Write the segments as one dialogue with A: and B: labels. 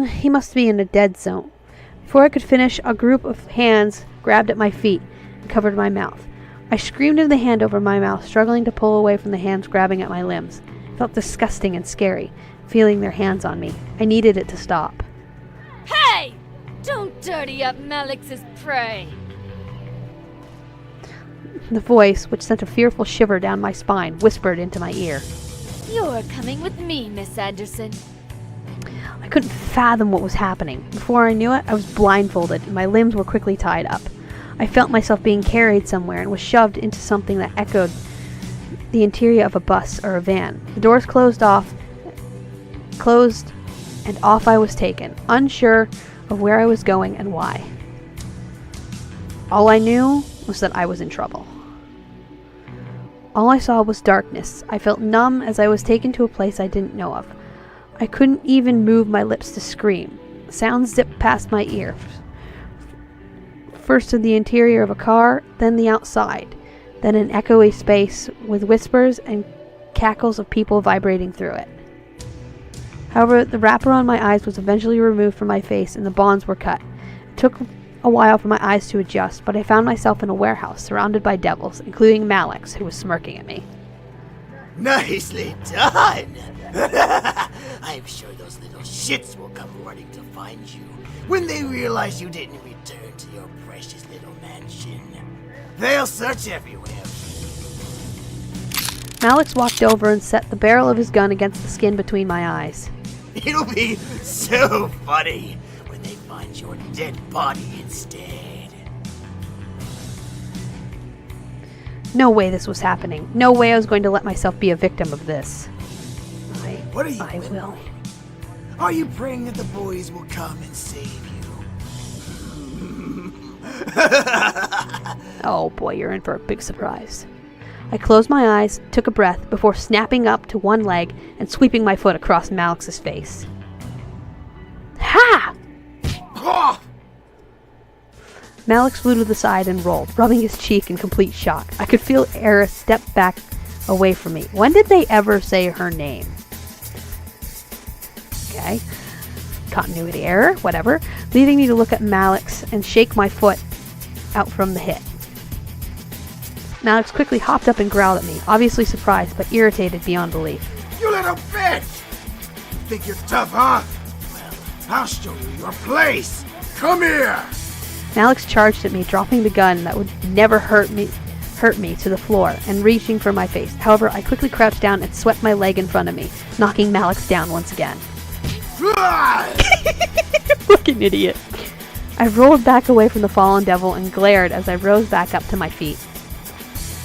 A: He must be in a dead zone. Before I could finish, a group of hands grabbed at my feet and covered my mouth. I screamed into the hand over my mouth, struggling to pull away from the hands grabbing at my limbs. It felt disgusting and scary, feeling their hands on me. I needed it to stop.
B: Hey! Don't dirty up Malix's prey!
A: The voice, which sent a fearful shiver down my spine, whispered into my ear.
B: You're coming with me, Miss Anderson.
A: I couldn't fathom what was happening. Before I knew it, I was blindfolded, and my limbs were quickly tied up. I felt myself being carried somewhere and was shoved into something that echoed the interior of a bus or a van. The doors closed, and off I was taken, unsure of where I was going and why. All I knew was that I was in trouble. All I saw was darkness. I felt numb as I was taken to a place I didn't know of. I couldn't even move my lips to scream. Sounds zipped past my ear. First in the interior of a car, then the outside, then an echoey space with whispers and cackles of people vibrating through it. However, the wrapper on my eyes was eventually removed from my face and the bonds were cut. It took a while for my eyes to adjust, but I found myself in a warehouse surrounded by devils, including Malix, who was smirking at me.
C: Nicely done! I'm sure those little shits will come running to find you when they realize you didn't return to your precious little mansion. They'll search everywhere.
A: Malix walked over and set the barrel of his gun against the skin between my eyes.
C: It'll be so funny when they find your dead body instead.
A: No way this was happening. No way I was going to let myself be a victim of this.
C: What are you
A: I will.
C: Are you praying that the boys will come and save you?
A: Oh boy, you're in for a big surprise. I closed my eyes, took a breath, before snapping up to one leg and sweeping my foot across Malix's face. Ha! Malix flew to the side and rolled, rubbing his cheek in complete shock. I could feel Eris step back away from me. When did they ever say her name? Okay. Continuity error, whatever. Leaving me to look at Malix and shake my foot out from the hit. Malix quickly hopped up and growled at me, obviously surprised but irritated beyond belief.
C: You little bitch! You think you're tough, huh? Well, I'll show you your place. Come here!
A: Malix charged at me, dropping the gun that would never hurt me to the floor and reaching for my face. However, I quickly crouched down and swept my leg in front of me, knocking Malix down once again. Fucking idiot. I rolled back away from the fallen devil and glared as I rose back up to my feet.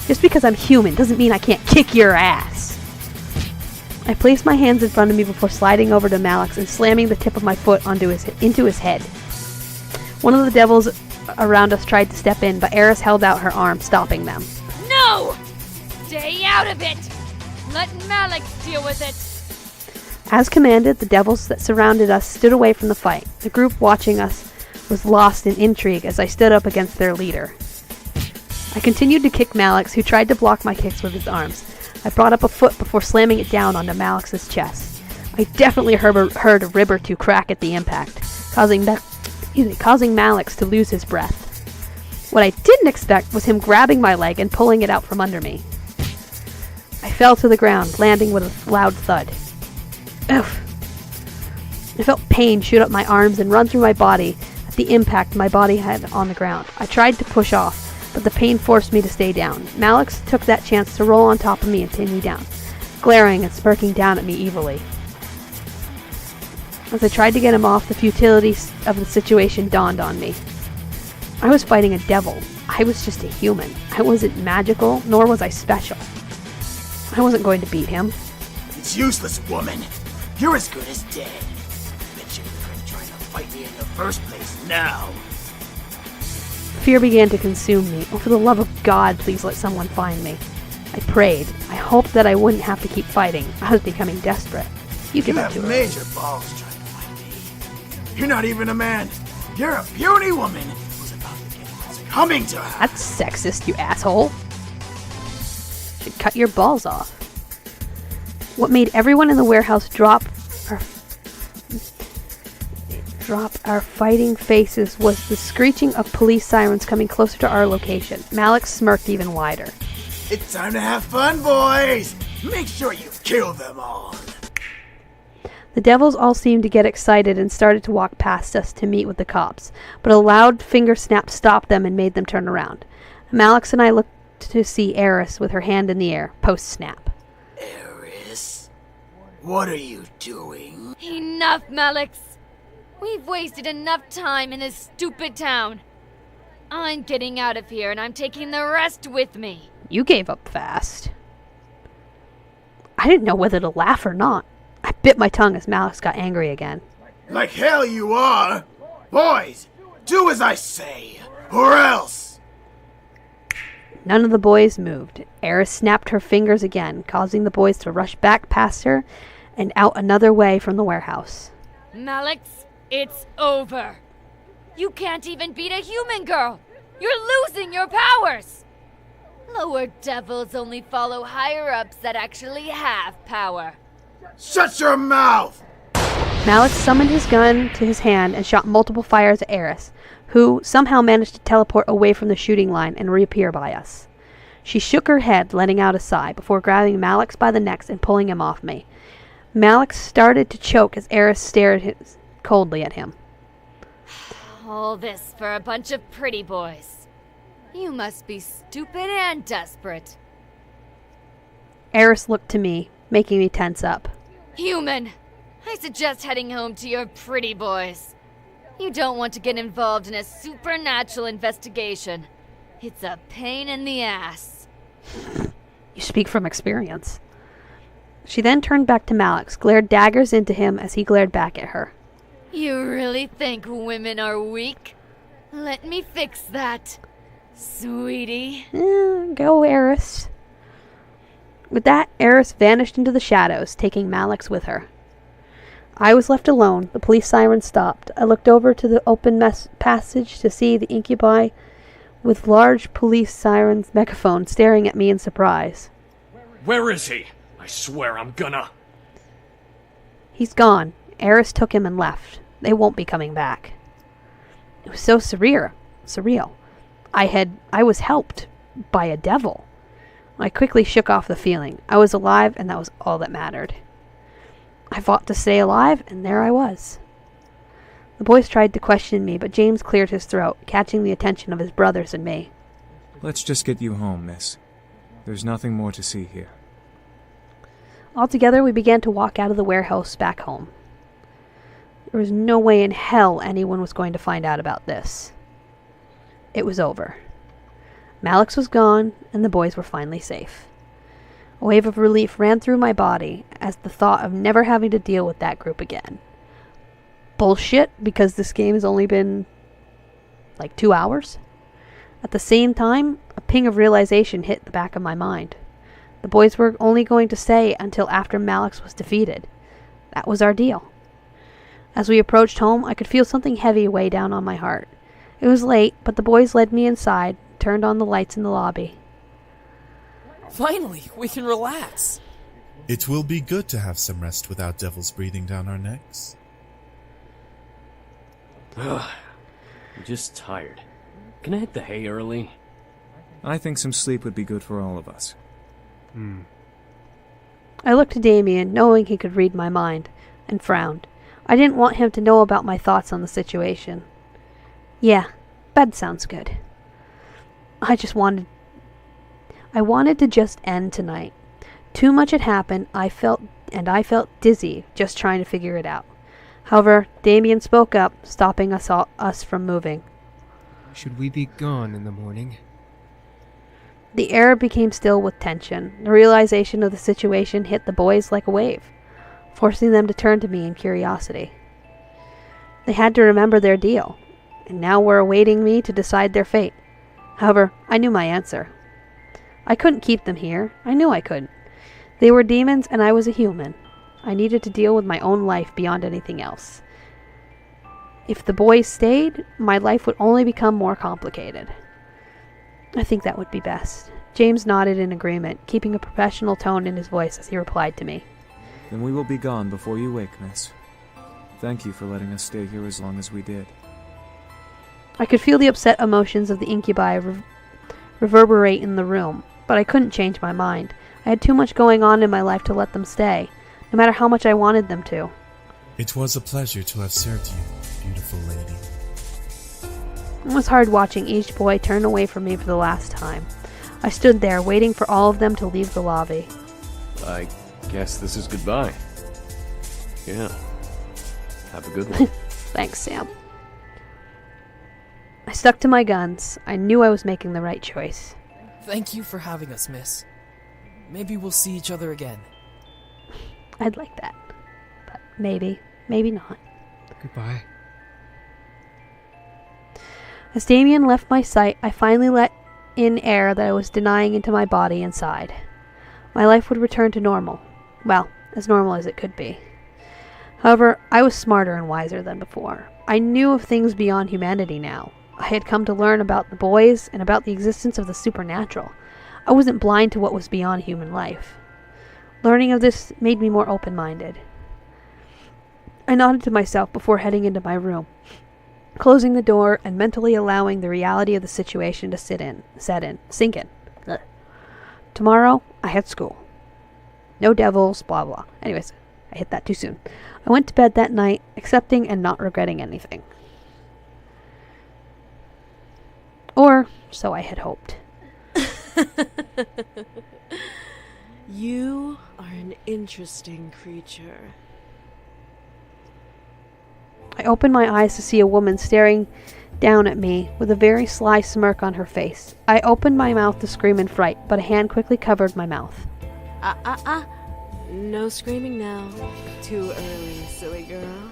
A: Just because I'm human doesn't mean I can't kick your ass. I placed my hands in front of me before sliding over to Malix and slamming the tip of my foot into his head. One of the devils around us tried to step in, but Eris held out her arm, stopping them.
B: No! Stay out of it! Let Malix deal with it!
A: As commanded, the devils that surrounded us stood away from the fight. The group watching us was lost in intrigue as I stood up against their leader. I continued to kick Malix, who tried to block my kicks with his arms. I brought up a foot before slamming it down onto Malix's chest. I definitely heard a rib or two crack at the impact, causing Malix to lose his breath. What I didn't expect was him grabbing my leg and pulling it out from under me. I fell to the ground, landing with a loud thud. Oof. I felt pain shoot up my arms and run through my body at the impact my body had on the ground. I tried to push off, but the pain forced me to stay down. Malix took that chance to roll on top of me and pin me down, glaring and smirking down at me evilly. As I tried to get him off, the futility of the situation dawned on me. I was fighting a devil. I was just a human. I wasn't magical, nor was I special. I wasn't going to beat him.
C: It's useless, woman. You're as good as dead. Bet you couldn't try to fight me in the first place now.
A: Fear began to consume me. Oh, for the love of God, please let someone find me. I prayed. I hoped that I wouldn't have to keep fighting. I was becoming desperate. You give it to her.
C: Major balls trying to fight me. You're not even a man. You're a puny woman who's about to get what's coming to her.
A: That's sexist, you asshole. Should cut your balls off. What made everyone in the warehouse drop backdrop our fighting faces was the screeching of police sirens coming closer to our location. Malik smirked even wider.
C: It's time to have fun, boys! Make sure you kill them all!
A: The devils all seemed to get excited and started to walk past us to meet with the cops, but a loud finger snap stopped them and made them turn around. Malix and I looked to see Eris with her hand in the air, post-snap.
C: Eris? What are you doing?
B: Enough, Malix! We've wasted enough time in this stupid town. I'm getting out of here and I'm taking the rest with me.
A: You gave up fast. I didn't know whether to laugh or not. I bit my tongue as Malix got angry again.
C: Like hell you are! Boys, do as I say, or else!
A: None of the boys moved. Eris snapped her fingers again, causing the boys to rush back past her and out another way from the warehouse.
B: Malix, it's over. You can't even beat a human girl. You're losing your powers. Lower devils only follow higher-ups that actually have power.
C: Shut your mouth!
A: Malix summoned his gun to his hand and shot multiple fires at Eris, who somehow managed to teleport away from the shooting line and reappear by us. She shook her head, letting out a sigh, before grabbing Malix by the neck and pulling him off me. Malix started to choke as Eris stared coldly at him.
B: All this for a bunch of pretty boys. You must be stupid and desperate.
A: Eris looked to me, making me tense up.
B: Human, I suggest heading home to your pretty boys. You don't want to get involved in a supernatural investigation. It's a pain in the ass.
A: You speak from experience. She then turned back to Malix, glared daggers into him as he glared back at her.
B: You really think women are weak? Let me fix that, sweetie.
A: Go, Eris. With that, Eris vanished into the shadows, taking Malix with her. I was left alone. The police siren stopped. I looked over to the open passage to see the incubi with large police siren's megaphone staring at me in surprise.
D: Where is he? I swear I'm gonna...
A: He's gone. Eris took him and left. They won't be coming back. It was so surreal. I was helped by a devil. I quickly shook off the feeling. I was alive, and that was all that mattered. I fought to stay alive, and there I was. The boys tried to question me, but James cleared his throat, catching the attention of his brothers and me.
E: Let's just get you home, miss. There's nothing more to see here.
A: Altogether, we began to walk out of the warehouse back home. There was no way in hell anyone was going to find out about this. It was over. Malix was gone, and the boys were finally safe. A wave of relief ran through my body as the thought of never having to deal with that group again. Bullshit, because this game has only been like 2 hours. At the same time, a ping of realization hit the back of my mind. The boys were only going to stay until after Malix was defeated. That was our deal. As we approached home, I could feel something heavy weigh down on my heart. It was late, but the boys led me inside, turned on the lights in the lobby.
F: Finally, we can relax.
G: It will be good to have some rest without devils breathing down our necks.
D: I'm just tired. Can I hit the hay early?
E: I think some sleep would be good for all of us.
A: I looked to Damien, knowing he could read my mind, and frowned. I didn't want him to know about my thoughts on the situation. Yeah, bed sounds good. I wanted to just end tonight. Too much had happened, I felt dizzy just trying to figure it out. However, Damien spoke up, stopping us from moving.
H: Should we be gone in the morning?
A: The air became still with tension. The realization of the situation hit the boys like a wave, forcing them to turn to me in curiosity. They had to remember their deal, and now were awaiting me to decide their fate. However, I knew my answer. I couldn't keep them here. I knew I couldn't. They were demons, and I was a human. I needed to deal with my own life beyond anything else. If the boys stayed, my life would only become more complicated. I think that would be best. James nodded in agreement, keeping a professional tone in his voice as he replied to me.
E: Then we will be gone before you wake, miss. Thank you for letting us stay here as long as we did.
A: I could feel the upset emotions of the incubi reverberate in the room, but I couldn't change my mind. I had too much going on in my life to let them stay, no matter how much I wanted them to.
G: It was a pleasure to have served you, beautiful lady.
A: It was hard watching each boy turn away from me for the last time. I stood there, waiting for all of them to leave the lobby.
D: I guess this is goodbye. Yeah. Have a good one.
A: Thanks, Sam. I stuck to my guns. I knew I was making the right choice.
F: Thank you for having us, miss. Maybe we'll see each other again.
A: I'd like that. But maybe not.
H: Goodbye.
A: As Damien left my sight, I finally let in air that I was denying into my body inside. My life would return to normal. Well, as normal as it could be. However, I was smarter and wiser than before. I knew of things beyond humanity now. I had come to learn about the boys and about the existence of the supernatural. I wasn't blind to what was beyond human life. Learning of this made me more open-minded. I nodded to myself before heading into my room, closing the door and mentally allowing the reality of the situation to sink in. Ugh. Tomorrow, I had school. No devils, blah blah. Anyways, I hit that too soon. I went to bed that night, accepting and not regretting anything. Or so I had hoped.
I: You are an interesting creature.
A: I opened my eyes to see a woman staring down at me with a very sly smirk on her face. I opened my mouth to scream in fright, but a hand quickly covered my mouth.
I: No screaming now. Too early, silly girl.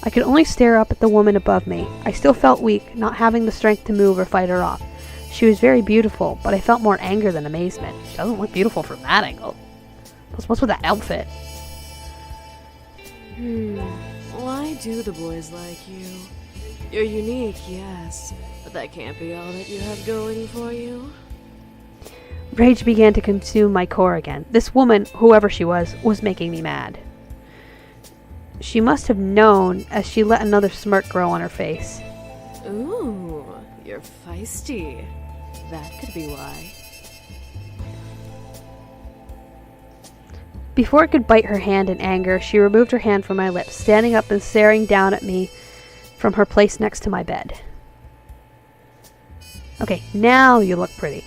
A: I could only stare up at the woman above me. I still felt weak, not having the strength to move or fight her off. She was very beautiful, but I felt more anger than amazement. She doesn't look beautiful from that angle. What's with that outfit?
I: Why do the boys like you? You're unique, yes, but that can't be all that you have going for you.
A: Rage began to consume my core again. This woman, whoever she was making me mad. She must have known, as she let another smirk grow on her face.
I: Ooh, you're feisty. That could be why.
A: Before I could bite her hand in anger, she removed her hand from my lips, standing up and staring down at me from her place next to my bed. Okay, now you look pretty.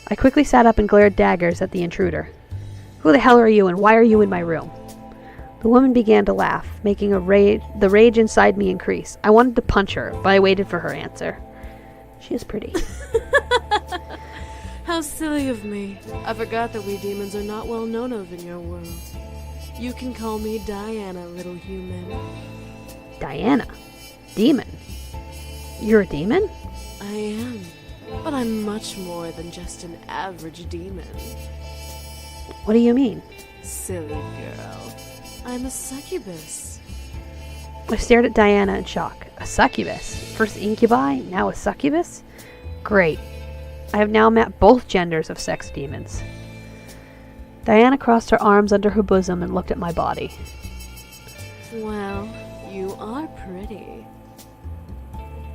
A: I quickly sat up and glared daggers at the intruder. Who the hell are you and why are you in my room? The woman began to laugh, making the rage inside me increase. I wanted to punch her, but I waited for her answer. She is pretty.
I: How silly of me. I forgot that we demons are not well known of in your world. You can call me Diana, little human.
A: Diana? Demon? You're a demon?
I: I am. But I'm much more than just an average demon.
A: What do you mean?
I: Silly girl. I'm a succubus.
A: I stared at Diana in shock. A succubus? First incubi, now a succubus? Great. I have now met both genders of sex demons. Diana crossed her arms under her bosom and looked at my body.
I: Well, you are pretty.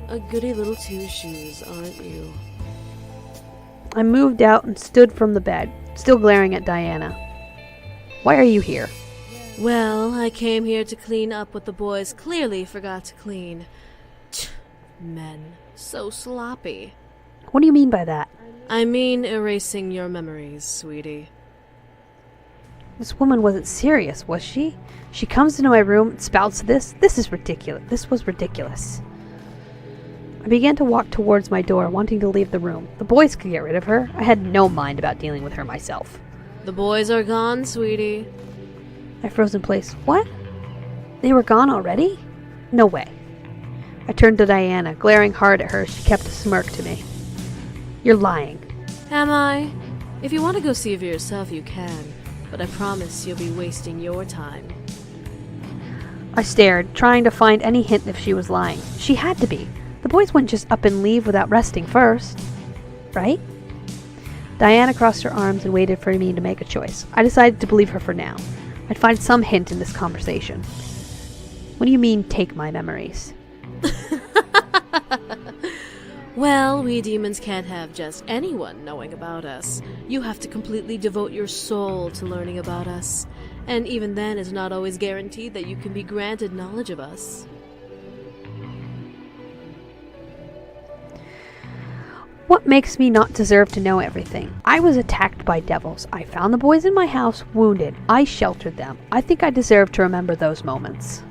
I: A goody little two-shoes, aren't you?
A: I moved out and stood from the bed, still glaring at Diana. Why are you here?
I: Well, I came here to clean up what the boys clearly forgot to clean. Men. So sloppy.
A: What do you mean by that?
I: I mean erasing your memories, sweetie.
A: This woman wasn't serious, was she? She comes into my room and spouts this? This is ridiculous. This was ridiculous. I began to walk towards my door, wanting to leave the room. The boys could get rid of her. I had no mind about dealing with her myself.
I: The boys are gone, sweetie.
A: I froze in place. What? They were gone already? No way. I turned to Diana, glaring hard at her as she kept a smirk to me. You're lying.
I: Am I? If you want to go see for yourself, you can. But I promise you'll be wasting your time.
A: I stared, trying to find any hint if she was lying. She had to be. The boys wouldn't just up and leave without resting first. Right? Diana crossed her arms and waited for me to make a choice. I decided to believe her for now. I'd find some hint in this conversation. What do you mean, take my memories?
I: Well, we demons can't have just anyone knowing about us. You have to completely devote your soul to learning about us. And even then, it's not always guaranteed that you can be granted knowledge of us.
A: What makes me not deserve to know everything? I was attacked by devils. I found the boys in my house wounded. I sheltered them. I think I deserve to remember those moments.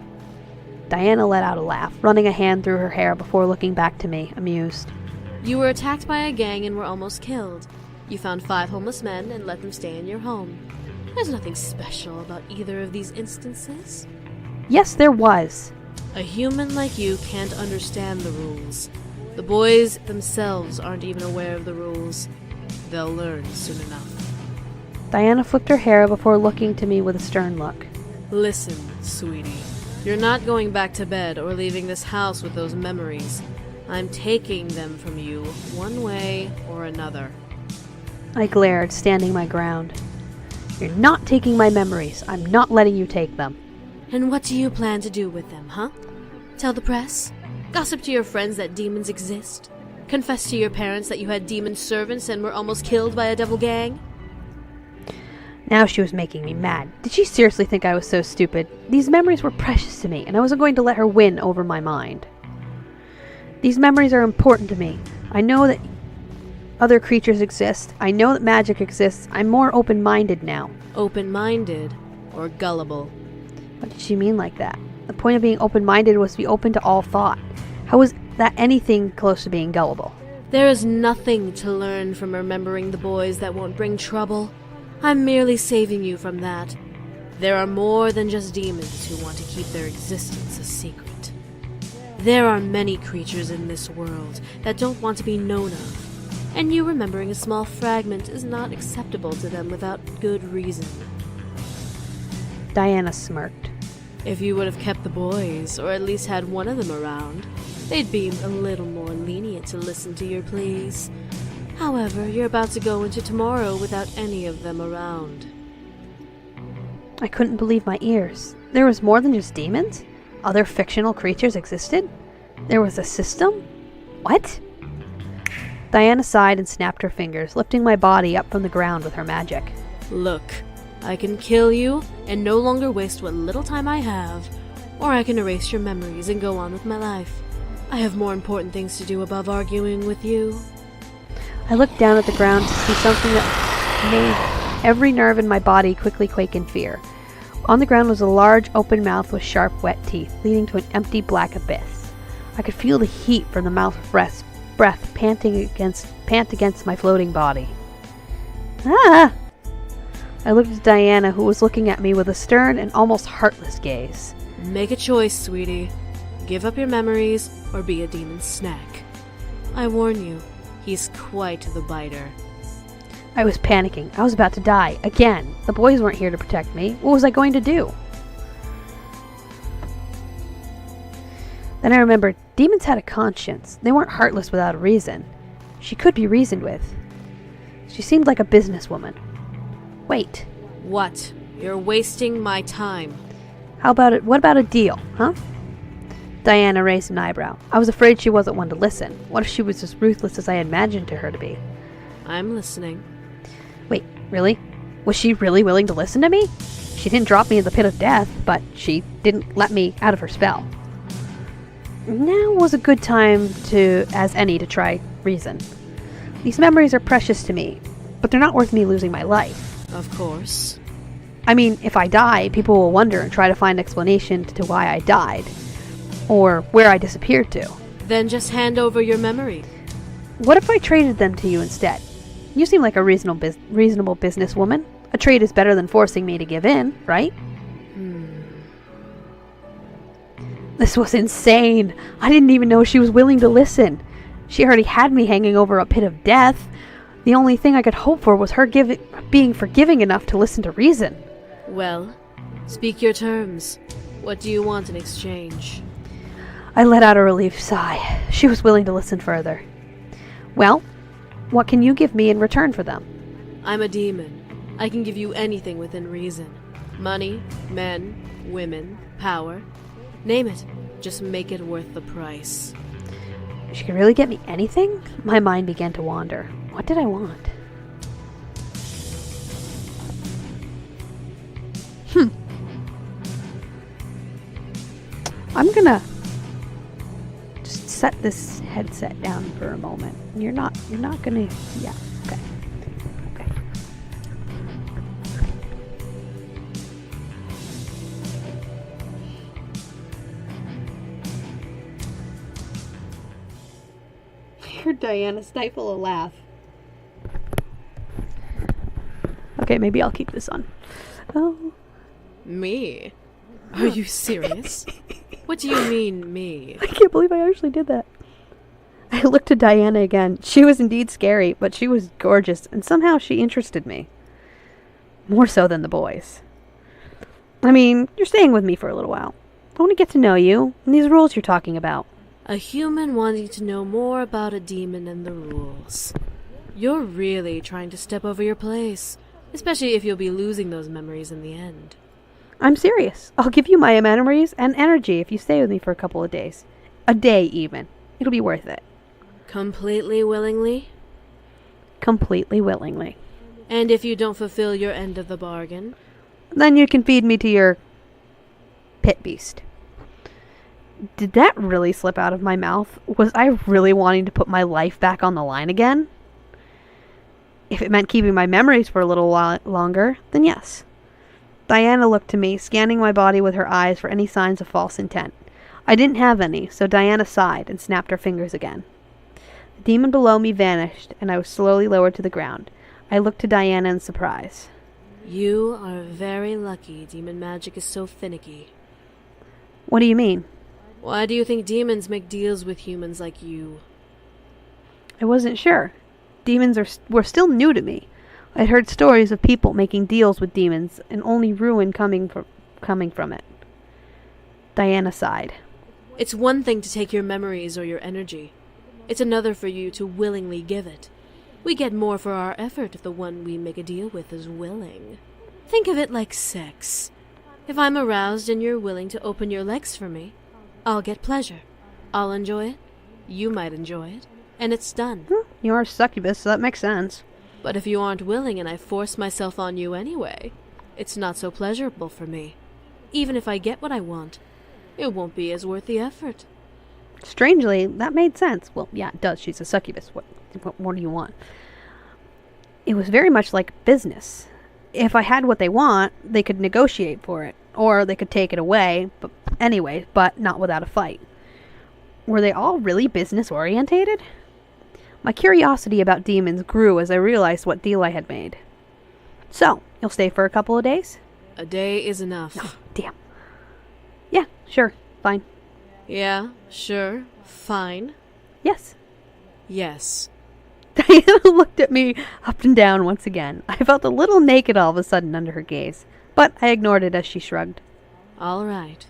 A: Diana let out a laugh, running a hand through her hair before looking back to me, amused.
I: You were attacked by a gang and were almost killed. You found 5 homeless men and let them stay in your home. There's nothing special about either of these instances.
A: Yes, there was.
I: A human like you can't understand the rules. The boys themselves aren't even aware of the rules. They'll learn soon enough.
A: Diana flicked her hair before looking to me with a stern look.
I: Listen, sweetie. You're not going back to bed or leaving this house with those memories. I'm taking them from you, one way or another.
A: I glared, standing my ground. You're not taking my memories. I'm not letting you take them.
I: And what do you plan to do with them, huh? Tell the press? Gossip to your friends that demons exist? Confess to your parents that you had demon servants and were almost killed by a devil gang?
A: Now she was making me mad. Did she seriously think I was so stupid? These memories were precious to me, and I wasn't going to let her win over my mind. These memories are important to me. I know that other creatures exist. I know that magic exists. I'm more open-minded now.
I: Open-minded or gullible?
A: What did she mean like that? The point of being open-minded was to be open to all thought. How was that anything close to being gullible?
I: There is nothing to learn from remembering the boys that won't bring trouble. I'm merely saving you from that. There are more than just demons who want to keep their existence a secret. There are many creatures in this world that don't want to be known of, and you remembering a small fragment is not acceptable to them without good reason.
A: Diana smirked.
I: If you would have kept the boys, or at least had one of them around, they'd be a little more lenient to listen to your pleas. However, you're about to go into tomorrow without any of them around.
A: I couldn't believe my ears. There was more than just demons? Other fictional creatures existed? There was a system? What? Diana sighed and snapped her fingers, lifting my body up from the ground with her magic.
I: Look, I can kill you and no longer waste what little time I have, or I can erase your memories and go on with my life. I have more important things to do above arguing with you.
A: I looked down at the ground to see something that made every nerve in my body quickly quake in fear. On the ground was a large open mouth with sharp wet teeth, leading to an empty black abyss. I could feel the heat from the mouth's breath pant against my floating body. Ah! I looked at Diana, who was looking at me with a stern and almost heartless gaze.
I: Make a choice, sweetie. Give up your memories or be a demon's snack. I warn you, he's quite the biter.
A: I was panicking. I was about to die. Again. The boys weren't here to protect me. What was I going to do? Then I remembered, demons had a conscience. They weren't heartless without a reason. She could be reasoned with. She seemed like a businesswoman. Wait.
I: What? You're wasting my time.
A: How about it? What about a deal, huh? Diana raised an eyebrow. I was afraid she wasn't one to listen. What if she was as ruthless as I imagined her to be?
I: I'm listening.
A: Wait, really? Was she really willing to listen to me? She didn't drop me in the pit of death, but she didn't let me out of her spell. Now was a good time as any to try reason. These memories are precious to me, but they're not worth me losing my life.
I: Of course.
A: I mean, if I die, people will wonder and try to find explanation to why I died, or where I disappeared to.
I: Then just hand over your memory.
A: What if I traded them to you instead? You seem like a reasonable businesswoman. A trade is better than forcing me to give in, right? This was insane. I didn't even know she was willing to listen. She already had me hanging over a pit of death. The only thing I could hope for was her being forgiving enough to listen to reason.
I: Well, speak your terms. What do you want in exchange?
A: I let out a relieved sigh. She was willing to listen further. Well, what can you give me in return for them?
I: I'm a demon. I can give you anything within reason. Money, men, women, power. Name it. Just make it worth the price.
A: She could really get me anything? My mind began to wander. What did I want? I'm gonna just set this headset down for a moment. You're not gonna, yeah, okay. Okay. I heard Diana stifle a laugh. Okay, maybe I'll keep this on. Oh.
I: Me? Are you serious? What do you mean, me?
A: I can't believe I actually did that. I looked at Diana again. She was indeed scary, but she was gorgeous, and somehow she interested me. More so than the boys. I mean, you're staying with me for a little while. I want to get to know you, and these rules you're talking about.
I: A human wanting to know more about a demon and the rules. You're really trying to step over your place, especially if you'll be losing those memories in the end.
A: I'm serious. I'll give you my memories and energy if you stay with me for a couple of days. A day, even. It'll be worth it.
I: Completely willingly?
A: Completely willingly.
I: And if you don't fulfill your end of the bargain?
A: Then you can feed me to your pit beast. Did that really slip out of my mouth? Was I really wanting to put my life back on the line again? If it meant keeping my memories for a little while longer, then yes. Diana looked to me, scanning my body with her eyes for any signs of false intent. I didn't have any, so Diana sighed and snapped her fingers again. The demon below me vanished, and I was slowly lowered to the ground. I looked to Diana in surprise.
I: You are very lucky demon magic is so finicky.
A: What do you mean?
I: Why do you think demons make deals with humans like you?
A: I wasn't sure. Demons were still new to me. I'd heard stories of people making deals with demons, and only ruin coming from it. Diana sighed.
I: It's one thing to take your memories or your energy. It's another for you to willingly give it. We get more for our effort if the one we make a deal with is willing. Think of it like sex. If I'm aroused and you're willing to open your legs for me, I'll get pleasure. I'll enjoy it. You might enjoy it. And it's done.
A: You are a succubus, so that makes sense.
I: But if you aren't willing and I force myself on you anyway, it's not so pleasurable for me. Even if I get what I want, it won't be as worth the effort.
A: Strangely, that made sense. Well, yeah, it does. She's a succubus. What do you want? It was very much like business. If I had what they want, they could negotiate for it. Or they could take it away, but not without a fight. Were they all really business-orientated? My curiosity about demons grew as I realized what deal I had made. So, you'll stay for a couple of days?
I: A day is enough.
A: Oh, damn. Yeah, sure. Fine.
I: Yeah, sure. Fine.
A: Yes.
I: Yes.
A: Diana looked at me up and down once again. I felt a little naked all of a sudden under her gaze, but I ignored it as she shrugged.
I: All right.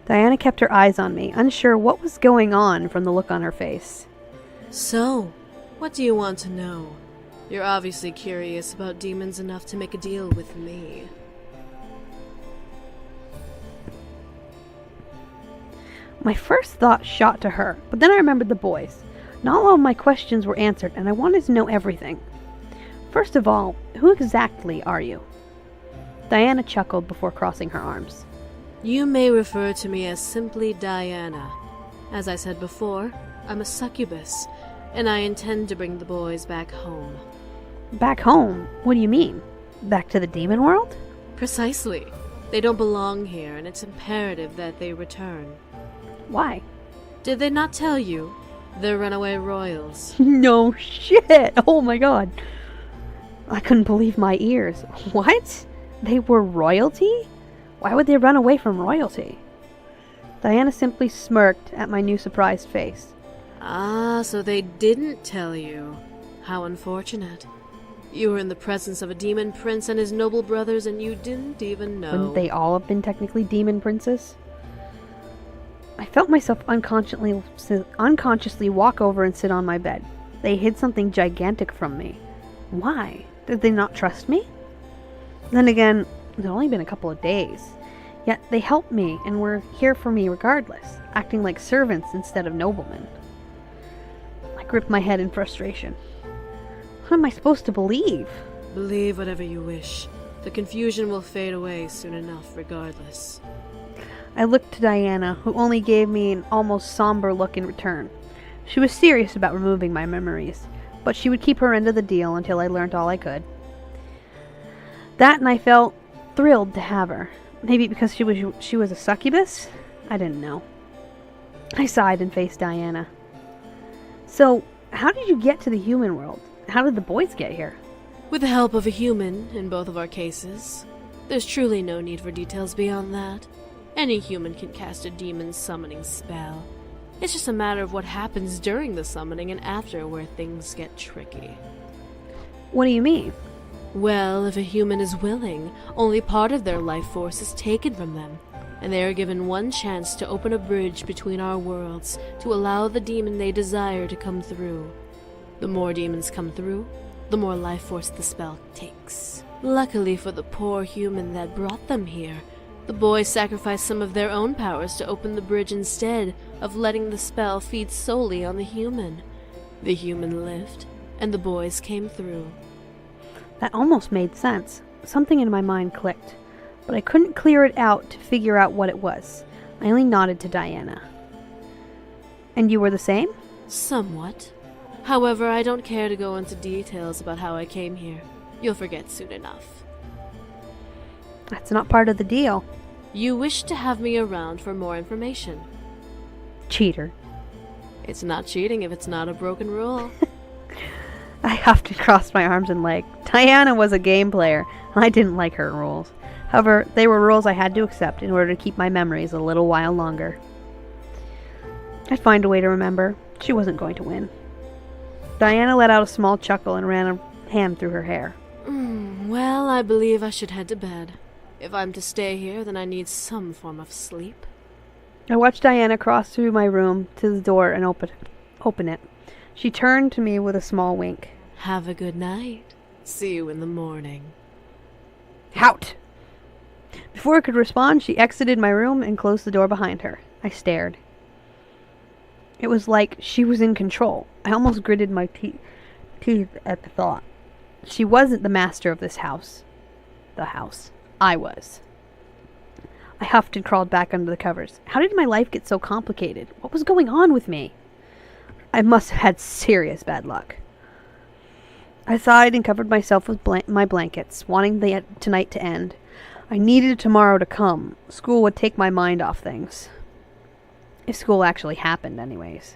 A: Diana kept her eyes on me, unsure what was going on from the look on her face.
I: So, what do you want to know? You're obviously curious about demons enough to make a deal with me.
A: My first thought shot to her, but then I remembered the boys. Not all of my questions were answered, and I wanted to know everything. First of all, who exactly are you? Diana chuckled before crossing her arms.
I: You may refer to me as simply Diana. As I said before, I'm a succubus, and I intend to bring the boys back home.
A: Back home? What do you mean? Back to the demon world?
I: Precisely. They don't belong here, and it's imperative that they return.
A: Why?
I: Did they not tell you? They're runaway royals.
A: No shit! Oh my god. I couldn't believe my ears. What? They were royalty? Why would they run away from royalty? Diana simply smirked at my new surprised face.
I: Ah, so they didn't tell you. How unfortunate. You were in the presence of a demon prince and his noble brothers and you didn't even know.
A: Wouldn't they all have been technically demon princes? I felt myself unconsciously walk over and sit on my bed. They hid something gigantic from me. Why? Did they not trust me? Then again, it's only been a couple of days. Yet they helped me and were here for me regardless, acting like servants instead of noblemen. I gripped my head in frustration. What am I supposed to believe?
I: Believe whatever you wish. The confusion will fade away soon enough, regardless.
A: I looked to Diana, who only gave me an almost somber look in return. She was serious about removing my memories, but she would keep her end of the deal until I learned all I could. That, and I felt thrilled to have her. Maybe because she was a succubus? I didn't know. I sighed and faced Diana. So, how did you get to the human world? How did the boys get here?
I: With the help of a human, in both of our cases. There's truly no need for details beyond that. Any human can cast a demon summoning spell. It's just a matter of what happens during the summoning and after where things get tricky.
A: What do you mean?
I: Well, if a human is willing, only part of their life force is taken from them, and they are given one chance to open a bridge between our worlds to allow the demon they desire to come through. The more demons come through, the more life force the spell takes. Luckily for the poor human that brought them here, the boys sacrificed some of their own powers to open the bridge instead of letting the spell feed solely on the human. The human lived, and the boys came through.
A: That almost made sense. Something in my mind clicked, but I couldn't clear it out to figure out what it was. I only nodded to Diana. And you were the same?
I: Somewhat. However, I don't care to go into details about how I came here. You'll forget soon enough.
A: That's not part of the deal.
I: You wish to have me around for more information.
A: Cheater.
I: It's not cheating if it's not a broken rule.
A: I huffed and crossed my arms and legs. Diana was a game player, and I didn't like her rules. However, they were rules I had to accept in order to keep my memories a little while longer. I'd find a way to remember. She wasn't going to win. Diana let out a small chuckle and ran a hand through her hair.
I: Well, I believe I should head to bed. If I'm to stay here, then I need some form of sleep.
A: I watched Diana cross through my room to the door and open it. She turned to me with a small wink.
I: Have a good night. See you in the morning.
A: Out! Before I could respond, she exited my room and closed the door behind her. I stared. It was like she was in control. I almost gritted my teeth at the thought. She wasn't the master of this house. The house. I was. I huffed and crawled back under the covers. How did my life get so complicated? What was going on with me? I must have had serious bad luck. I sighed and covered myself with my blankets, wanting tonight to end. I needed tomorrow to come. School would take my mind off things. If school actually happened, anyways.